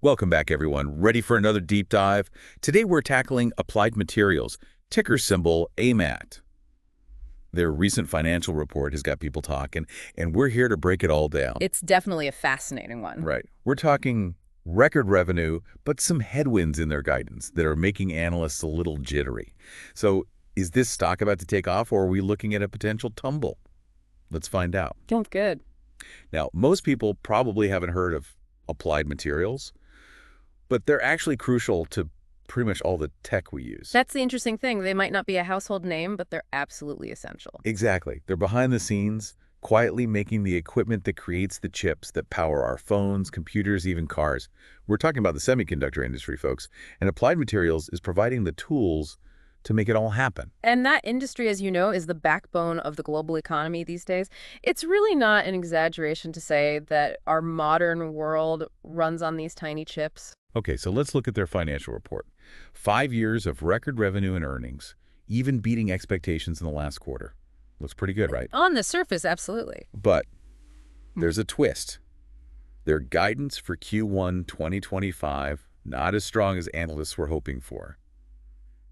Welcome back, everyone. Ready for another deep dive? Today we're tackling Applied Materials, ticker symbol AMAT. Their recent financial report has got people talking, and we're here to break it all down. It's definitely a fascinating one. Right. We're talking record revenue, but some headwinds in their guidance that are making analysts a little jittery. So is this stock about to take off, or are we looking at a potential tumble? Let's find out. Sounds good. Now, most people probably haven't heard of Applied Materials, but they're actually crucial to pretty much all the tech we use. That's the interesting thing. They might not be a household name, but they're absolutely essential. Exactly. They're behind the scenes, quietly making the equipment that creates the chips that power our phones, computers, even cars. We're talking about the semiconductor industry, folks, and Applied Materials is providing the tools to make it all happen. And that industry, as you know, is the backbone of the global economy these days. It's really not an exaggeration to say that our modern world runs on these tiny chips. Okay, so let's look at their financial report. 5 years of record revenue and earnings, even beating expectations in the last quarter. Looks pretty good, right? On the surface, absolutely. But there's a twist. Their guidance for Q1 2025, not as strong as analysts were hoping for.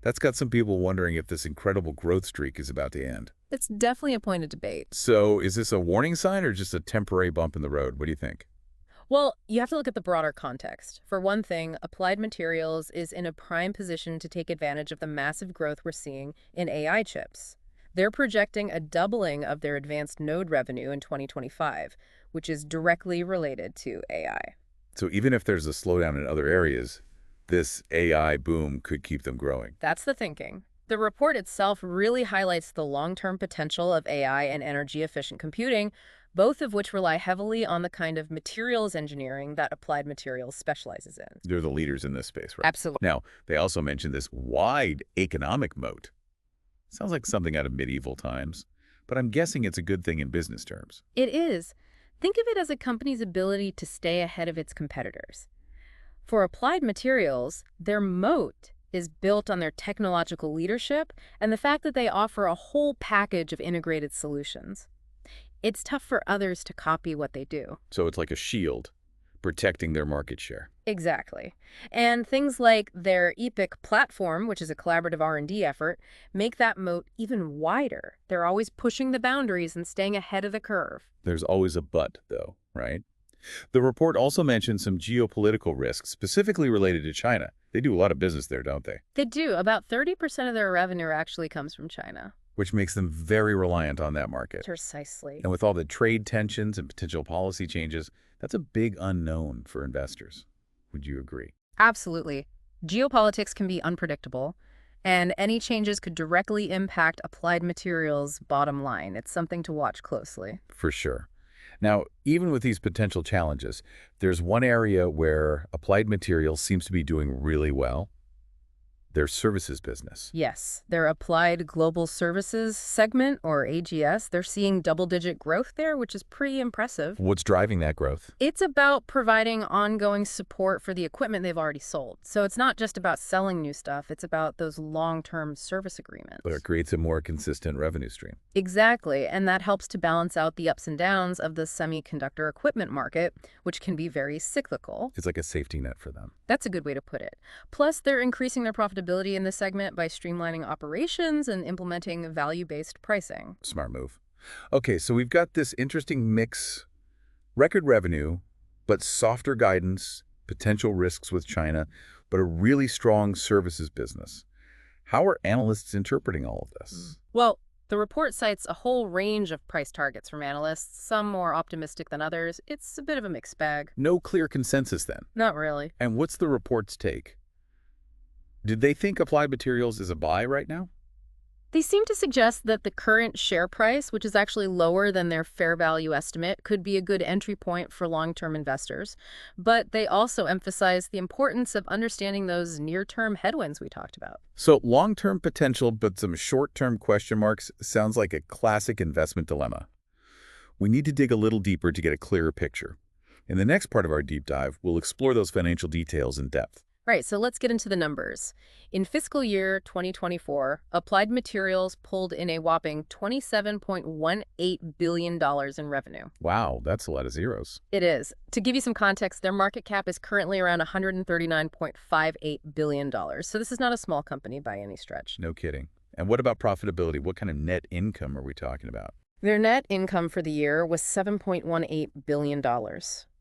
That's got some people wondering if this incredible growth streak is about to end. It's definitely a point of debate. So is this a warning sign or just a temporary bump in the road? What do you think? Well, you have to look at the broader context. For one thing, Applied Materials is in a prime position to take advantage of the massive growth we're seeing in AI chips. They're projecting a doubling of their advanced node revenue in 2025, which is directly related to AI. So even if there's a slowdown in other areas, this AI boom could keep them growing. That's the thinking. The report itself really highlights the long-term potential of AI and energy-efficient computing, both of which rely heavily on the kind of materials engineering that Applied Materials specializes in. They're the leaders in this space, right? Absolutely. Now, they also mentioned this wide economic moat. Sounds like something out of medieval times, but I'm guessing it's a good thing in business terms. It is. Think of it as a company's ability to stay ahead of its competitors. For Applied Materials, their moat is built on their technological leadership and the fact that they offer a whole package of integrated solutions. It's tough for others to copy what they do. So it's like a shield, protecting their market share. Exactly. And things like their EPIC platform, which is a collaborative R&D effort, make that moat even wider. They're always pushing the boundaries and staying ahead of the curve. There's always a but, though, right? The report also mentioned some geopolitical risks, specifically related to China. They do a lot of business there, don't they? They do. About 30% of their revenue actually comes from China. Which makes them very reliant on that market. Precisely. And with all the trade tensions and potential policy changes, that's a big unknown for investors. Would you agree? Absolutely. Geopolitics can be unpredictable, and any changes could directly impact Applied Materials' bottom line. It's something to watch closely. For sure. Now, even with these potential challenges, there's one area where Applied Materials seems to be doing really well. Their services business. Yes, their Applied Global Services segment, or AGS, they're seeing double-digit growth there, which is pretty impressive. What's driving that growth? It's about providing ongoing support for the equipment they've already sold. So it's not just about selling new stuff, it's about those long-term service agreements. But it creates a more consistent revenue stream. Exactly, and that helps to balance out the ups and downs of the semiconductor equipment market, which can be very cyclical. It's like a safety net for them. That's a good way to put it. Plus, they're increasing their profitability in this segment by streamlining operations and implementing value-based pricing. Smart move. Okay, so we've got this interesting mix, record revenue, but softer guidance, potential risks with China, but a really strong services business. How are analysts interpreting all of this? Well, the report cites a whole range of price targets from analysts, some more optimistic than others. It's a bit of a mixed bag. No clear consensus then. Not really. And what's the report's take? Did they think Applied Materials is a buy right now? They seem to suggest that the current share price, which is actually lower than their fair value estimate, could be a good entry point for long-term investors. But they also emphasize the importance of understanding those near-term headwinds we talked about. So long-term potential, but some short-term question marks sounds like a classic investment dilemma. We need to dig a little deeper to get a clearer picture. In the next part of our deep dive, we'll explore those financial details in depth. Right, so let's get into the numbers. In fiscal year 2024, Applied Materials pulled in a whopping $27.18 billion in revenue. Wow, that's a lot of zeros. It is. To give you some context, their market cap is currently around $139.58 billion. So this is not a small company by any stretch. No kidding. And what about profitability? What kind of net income are we talking about? Their net income for the year was $7.18 billion,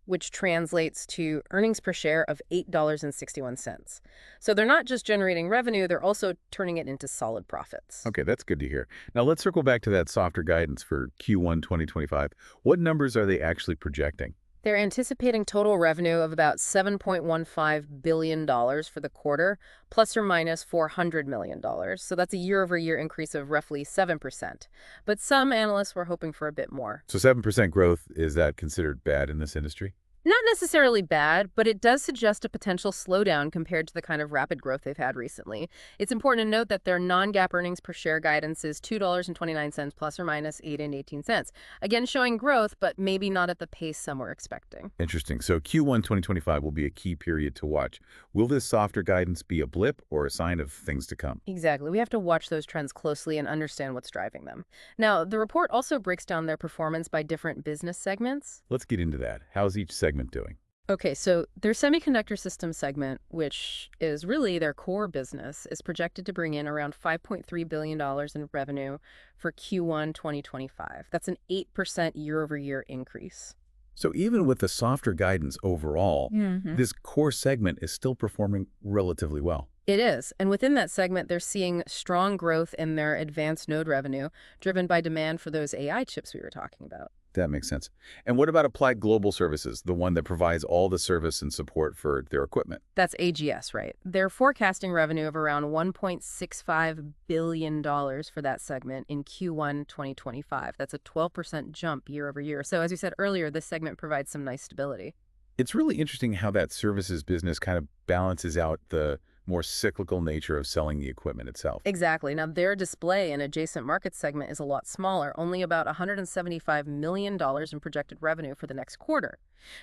which translates to earnings per share of $8.61. So they're not just generating revenue, they're also turning it into solid profits. Okay, that's good to hear. Now let's circle back to that softer guidance for Q1 2025. What numbers are they actually projecting? They're anticipating total revenue of about $7.15 billion for the quarter, plus or minus $400 million. So that's a year-over-year increase of roughly 7%. But some analysts were hoping for a bit more. So 7% growth, is that considered bad in this industry? Not necessarily bad, but it does suggest a potential slowdown compared to the kind of rapid growth they've had recently. It's important to note that their non-GAAP earnings per share guidance is $2.29 plus or minus 8.18. Again, showing growth, but maybe not at the pace some were expecting. Interesting. So Q1 2025 will be a key period to watch. Will this softer guidance be a blip or a sign of things to come? Exactly. We have to watch those trends closely and understand what's driving them. Now, the report also breaks down their performance by different business segments. Let's get into that. How's each segment doing? Okay, so their semiconductor systems segment, which is really their core business, is projected to bring in around $5.3 billion in revenue for Q1 2025. That's an 8% year-over-year increase. So even with the softer guidance overall, this core segment is still performing relatively well. It is. And within that segment, they're seeing strong growth in their advanced node revenue, driven by demand for those AI chips we were talking about. That makes sense. And what about Applied Global Services, the one that provides all the service and support for their equipment? That's AGS, right? They're forecasting revenue of around $1.65 billion for that segment in Q1 2025. That's a 12% jump year over year. So as you said earlier, this segment provides some nice stability. It's really interesting how that services business kind of balances out the more cyclical nature of selling the equipment itself. Exactly. Now, their display and adjacent market segment is a lot smaller, only about $175 million in projected revenue for the next quarter.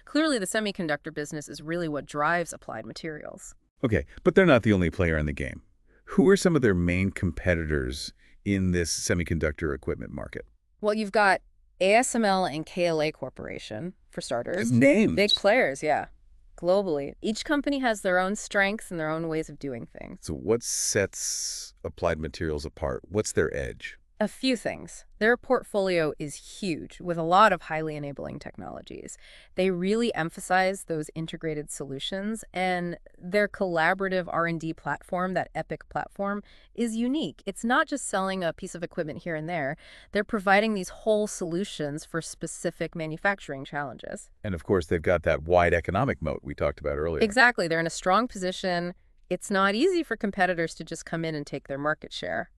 Clearly, the semiconductor business is really what drives Applied Materials. Okay, but they're not the only player in the game. Who are some of their main competitors in this semiconductor equipment market? Well, you've got ASML and KLA Corporation, for starters. Names. Big players, yeah. Globally, each company has their own strengths and their own ways of doing things. So what sets Applied Materials apart? What's their edge? A few things. Their portfolio is huge, with a lot of highly enabling technologies. They really emphasize those integrated solutions, and their collaborative R&D platform, that EPIC platform, is unique. It's not just selling a piece of equipment here and there. They're providing these whole solutions for specific manufacturing challenges. And of course, they've got that wide economic moat we talked about earlier. Exactly. They're in a strong position. It's not easy for competitors to just come in and take their market share.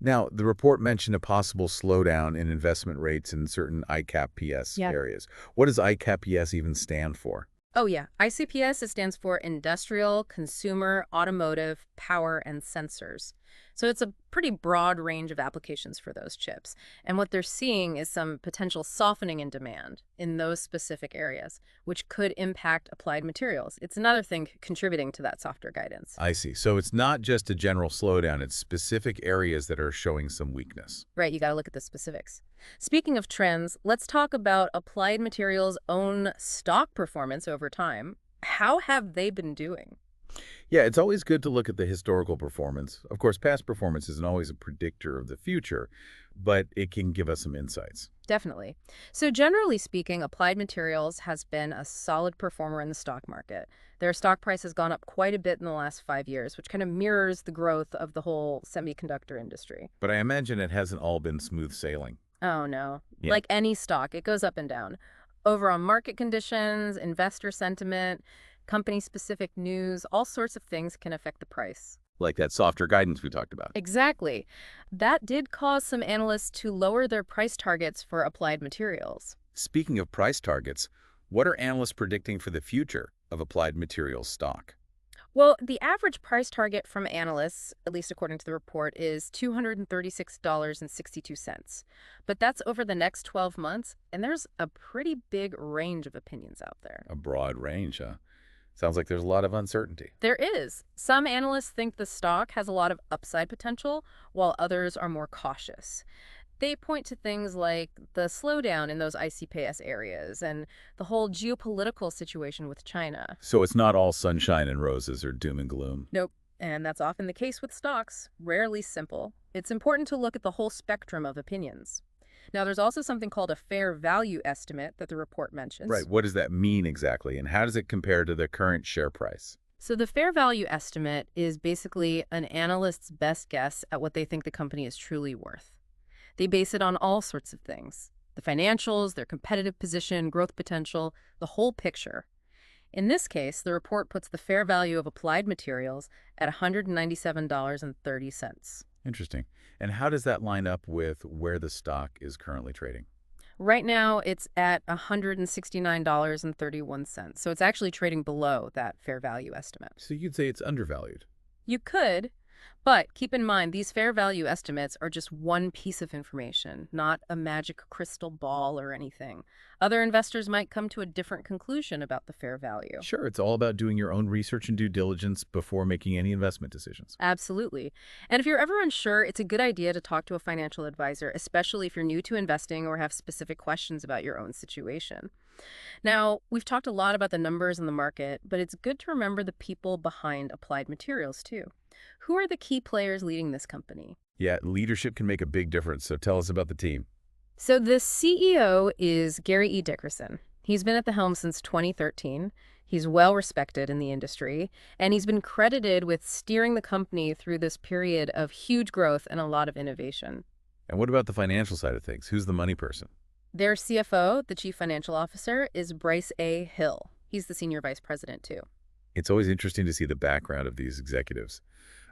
Now, the report mentioned a possible slowdown in investment rates in certain ICAP-PS areas. What does ICAP-PS even stand for? Oh, yeah. ICPS, it stands for Industrial, Consumer, Automotive, Power, and Sensors. So it's a pretty broad range of applications for those chips. And what they're seeing is some potential softening in demand in those specific areas, which could impact Applied Materials. It's another thing contributing to that softer guidance. I see. So it's not just a general slowdown. It's specific areas that are showing some weakness. Right, you got to look at the specifics. Speaking of trends, let's talk about Applied Materials' own stock performance over time. How have they been doing? Yeah, it's always good to look at the historical performance. Of course, past performance isn't always a predictor of the future, but it can give us some insights. Definitely. So generally speaking, Applied Materials has been a solid performer in the stock market. Their stock price has gone up quite a bit in the last 5 years, which kind of mirrors the growth of the whole semiconductor industry. But I imagine it hasn't all been smooth sailing. Oh, no. Yeah. Like any stock, it goes up and down. Over on market conditions, investor sentiment, company-specific news, all sorts of things can affect the price. Like that softer guidance we talked about. Exactly. That did cause some analysts to lower their price targets for Applied Materials. Speaking of price targets, what are analysts predicting for the future of Applied Materials stock? Well, the average price target from analysts, at least according to the report, is $236.62. But that's over the next 12 months, and there's a pretty big range of opinions out there. A broad range, huh? Sounds like there's a lot of uncertainty. There is. Some analysts think the stock has a lot of upside potential, while others are more cautious. They point to things like the slowdown in those ICPS areas and the whole geopolitical situation with China. So it's not all sunshine and roses or doom and gloom. Nope. And that's often the case with stocks, rarely simple. It's important to look at the whole spectrum of opinions. Now, there's also something called a fair value estimate that the report mentions. Right. What does that mean exactly, and how does it compare to the current share price? So the fair value estimate is basically an analyst's best guess at what they think the company is truly worth. They base it on all sorts of things: the financials, their competitive position, growth potential, the whole picture. In this case, the report puts the fair value of Applied Materials at $197.30. Interesting. And how does that line up with where the stock is currently trading? Right now, it's at $169.31, so it's actually trading below that fair value estimate. So you'd say it's undervalued. You could, but keep in mind these fair value estimates are just one piece of information, not a magic crystal ball or anything. Other investors might come to a different conclusion about the fair value. Sure, it's all about doing your own research and due diligence before making any investment decisions. Absolutely. And if you're ever unsure, it's a good idea to talk to a financial advisor, especially if you're new to investing or have specific questions about your own situation. Now, we've talked a lot about the numbers in the market, but it's good to remember the people behind Applied Materials, too. Who are the key players leading this company? Yeah, leadership can make a big difference, so tell us about the team. So the CEO is Gary E. Dickerson. He's been at the helm since 2013. He's well respected in the industry, and he's been credited with steering the company through this period of huge growth and a lot of innovation. And what about the financial side of things? Who's the money person? Their CFO, the Chief Financial Officer, is Bryce A. Hill. He's the Senior Vice President, too. It's always interesting to see the background of these executives.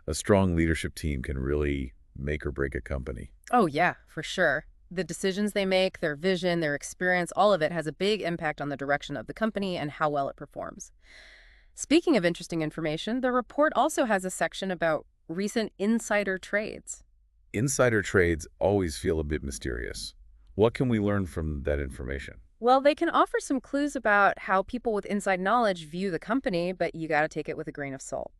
A strong leadership team can really make or break a company. Oh, yeah, for sure. The decisions they make, their vision, their experience, all of it has a big impact on the direction of the company and how well it performs. Speaking of interesting information, the report also has a section about recent insider trades. Insider trades always feel a bit mysterious. What can we learn from that information? Well, they can offer some clues about how people with inside knowledge view the company, but you got to take it with a grain of salt.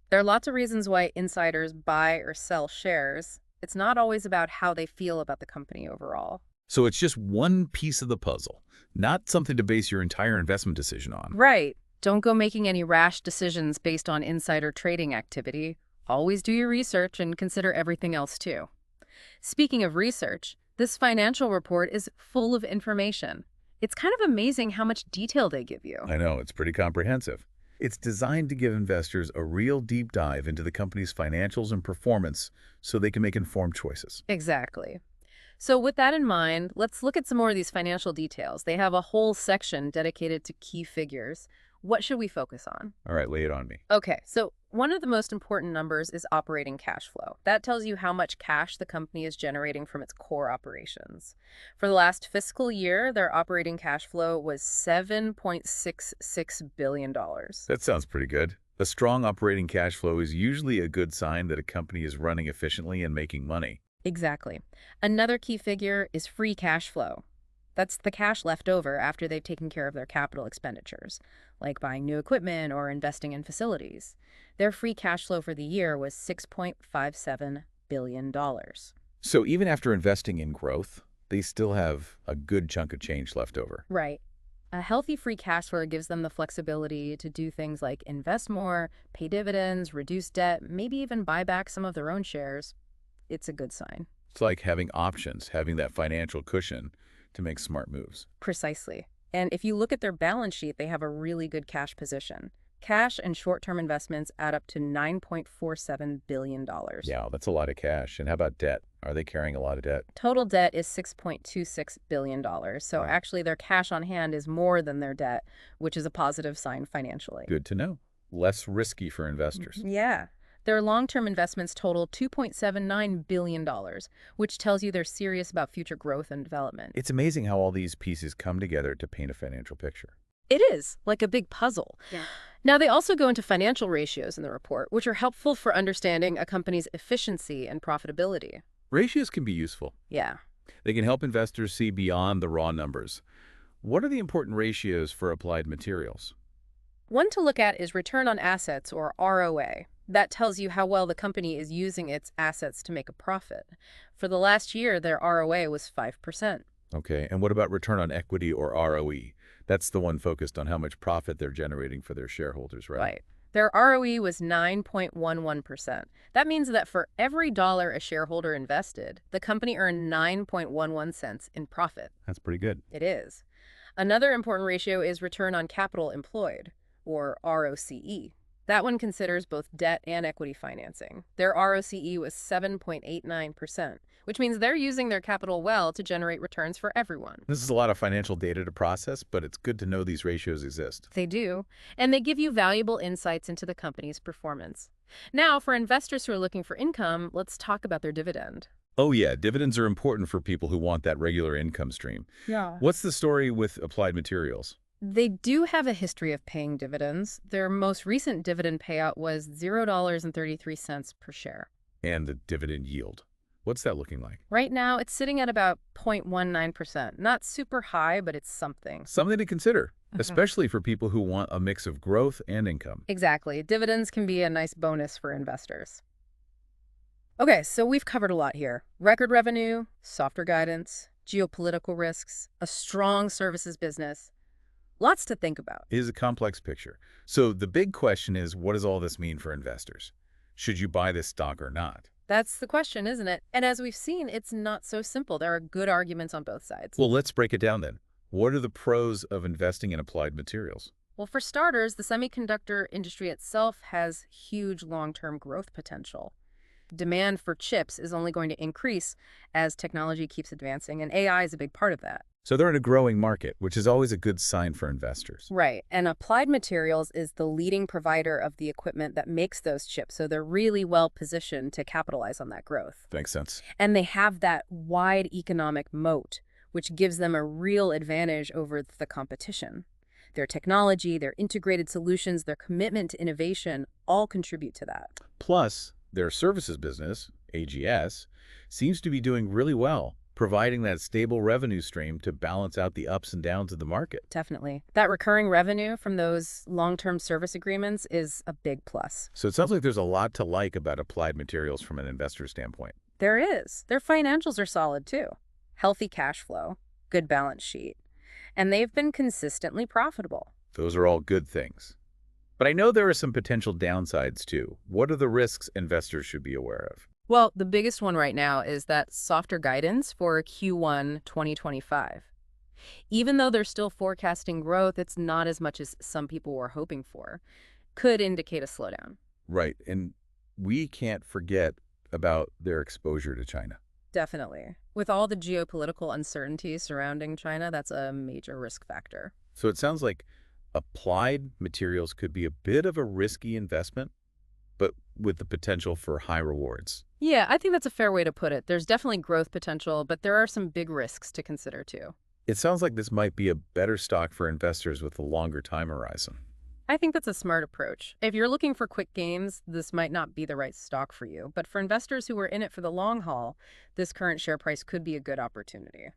There are lots of reasons why insiders buy or sell shares. It's not always about how they feel about the company overall. So it's just one piece of the puzzle, not something to base your entire investment decision on. Right. Don't go making any rash decisions based on insider trading activity. Always do your research and consider everything else too. Speaking of research, this financial report is full of information. It's kind of amazing how much detail they give you. I know, it's pretty comprehensive. It's designed to give investors a real deep dive into the company's financials and performance so they can make informed choices. Exactly. So with that in mind, let's look at some more of these financial details. They have a whole section dedicated to key figures. What should we focus on? All right, lay it on me. Okay, so one of the most important numbers is operating cash flow. That tells you how much cash the company is generating from its core operations. For the last fiscal year, their operating cash flow was $7.66 billion. That sounds pretty good. A strong operating cash flow is usually a good sign that a company is running efficiently and making money. Exactly. Another key figure is free cash flow. That's the cash left over after they've taken care of their capital expenditures, like buying new equipment or investing in facilities. Their free cash flow for the year was $6.57 billion. So even after investing in growth, they still have a good chunk of change left over. Right. A healthy free cash flow gives them the flexibility to do things like invest more, pay dividends, reduce debt, maybe even buy back some of their own shares. It's a good sign. It's like having options, having that financial cushion to make smart moves. Precisely. And if you look at their balance sheet, they have a really good cash position. Cash and short-term investments add up to $9.47 billion. Yeah, that's a lot of cash. And how about debt? Are they carrying a lot of debt? Total debt is $6.26 billion. So Wow. actually their cash on hand is more than their debt, which is a positive sign financially. Good to know. Less risky for investors. Yeah. Their long-term investments total $2.79 billion, which tells you they're serious about future growth and development. It's amazing how all these pieces come together to paint a financial picture. It is, like a big puzzle. Yeah. Now, they also go into financial ratios in the report, which are helpful for understanding a company's efficiency and profitability. Ratios can be useful. Yeah. They can help investors see beyond the raw numbers. What are the important ratios for Applied Materials? One to look at is return on assets, or ROA. That tells you how well the company is using its assets to make a profit. For the last year, their ROA was 5%. Okay, and what about return on equity, or ROE? That's the one focused on how much profit they're generating for their shareholders, right? Right. Their ROE was 9.11%. That means that for every dollar a shareholder invested, the company earned 9.11 cents in profit. That's pretty good. It is. Another important ratio is return on capital employed, or ROCE. That one considers both debt and equity financing. Their ROCE was 7.89%, which means they're using their capital well to generate returns for everyone. This is a lot of financial data to process, but it's good to know these ratios exist. They do, and they give you valuable insights into the company's performance. Now, for investors who are looking for income, let's talk about their dividend. Oh yeah, dividends are important for people who want that regular income stream. Yeah. What's the story with Applied Materials? They do have a history of paying dividends. Their most recent dividend payout was $0.33 per share. And the dividend yield. What's that looking like? Right now, it's sitting at about 0.19%. Not super high, but it's something. Something to consider, especially for people who want a mix of growth and income. Exactly. Dividends can be a nice bonus for investors. Okay, so we've covered a lot here. Record revenue, softer guidance, geopolitical risks, a strong services business. Lots to think about. It is a complex picture. So the big question is, what does all this mean for investors? Should you buy this stock or not? That's the question, isn't it? And as we've seen, it's not so simple. There are good arguments on both sides. Well, let's break it down then. What are the pros of investing in Applied Materials? Well, for starters, the semiconductor industry itself has huge long-term growth potential. Demand for chips is only going to increase as technology keeps advancing, and AI is a big part of that. So they're in a growing market, which is always a good sign for investors. Right, and Applied Materials is the leading provider of the equipment that makes those chips, so they're really well positioned to capitalize on that growth. Makes sense. And they have that wide economic moat, which gives them a real advantage over the competition. Their technology, their integrated solutions, their commitment to innovation all contribute to that. Plus, their services business, AGS, seems to be doing really well, providing that stable revenue stream to balance out the ups and downs of the market. Definitely. That recurring revenue from those long-term service agreements is a big plus. So it sounds like there's a lot to like about Applied Materials from an investor standpoint. There is. Their financials are solid too. Healthy cash flow, good balance sheet, and they've been consistently profitable. Those are all good things. But I know there are some potential downsides too. What are the risks investors should be aware of? Well, the biggest one right now is that softer guidance for Q1 2025. Even though they're still forecasting growth, it's not as much as some people were hoping for. Could indicate a slowdown. Right, and we can't forget about their exposure to China. Definitely. With all the geopolitical uncertainty surrounding China, that's a major risk factor. So it sounds like Applied Materials could be a bit of a risky investment, but with the potential for high rewards. Yeah, I think that's a fair way to put it. There's definitely growth potential, but there are some big risks to consider too. It sounds like this might be a better stock for investors with a longer time horizon. I think that's a smart approach. If you're looking for quick gains, this might not be the right stock for you. But for investors who are in it for the long haul, this current share price could be a good opportunity,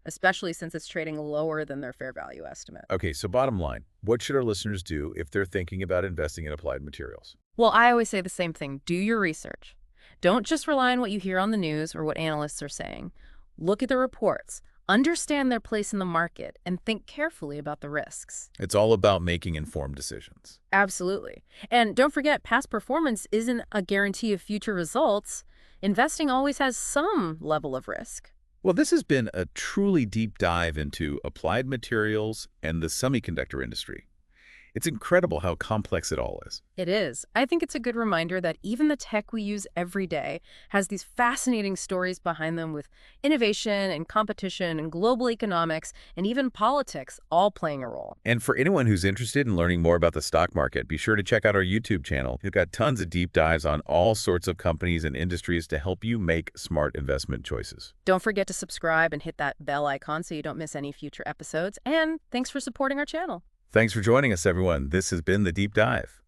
especially since it's trading lower than their fair value estimate. Okay, so bottom line, what should our listeners do if they're thinking about investing in Applied Materials? Well, I always say the same thing. Do your research. Don't just rely on what you hear on the news or what analysts are saying. Look at the reports, understand their place in the market, and think carefully about the risks. It's all about making informed decisions. Absolutely. And don't forget, past performance isn't a guarantee of future results. Investing always has some level of risk. Well, this has been a truly deep dive into Applied Materials and the semiconductor industry. It's incredible how complex it all is. It is. I think it's a good reminder that even the tech we use every day has these fascinating stories behind them, with innovation and competition and global economics and even politics all playing a role. And for anyone who's interested in learning more about the stock market, be sure to check out our YouTube channel. We've got tons of deep dives on all sorts of companies and industries to help you make smart investment choices. Don't forget to subscribe and hit that bell icon so you don't miss any future episodes. And thanks for supporting our channel. Thanks for joining us, everyone. This has been The Deep Dive.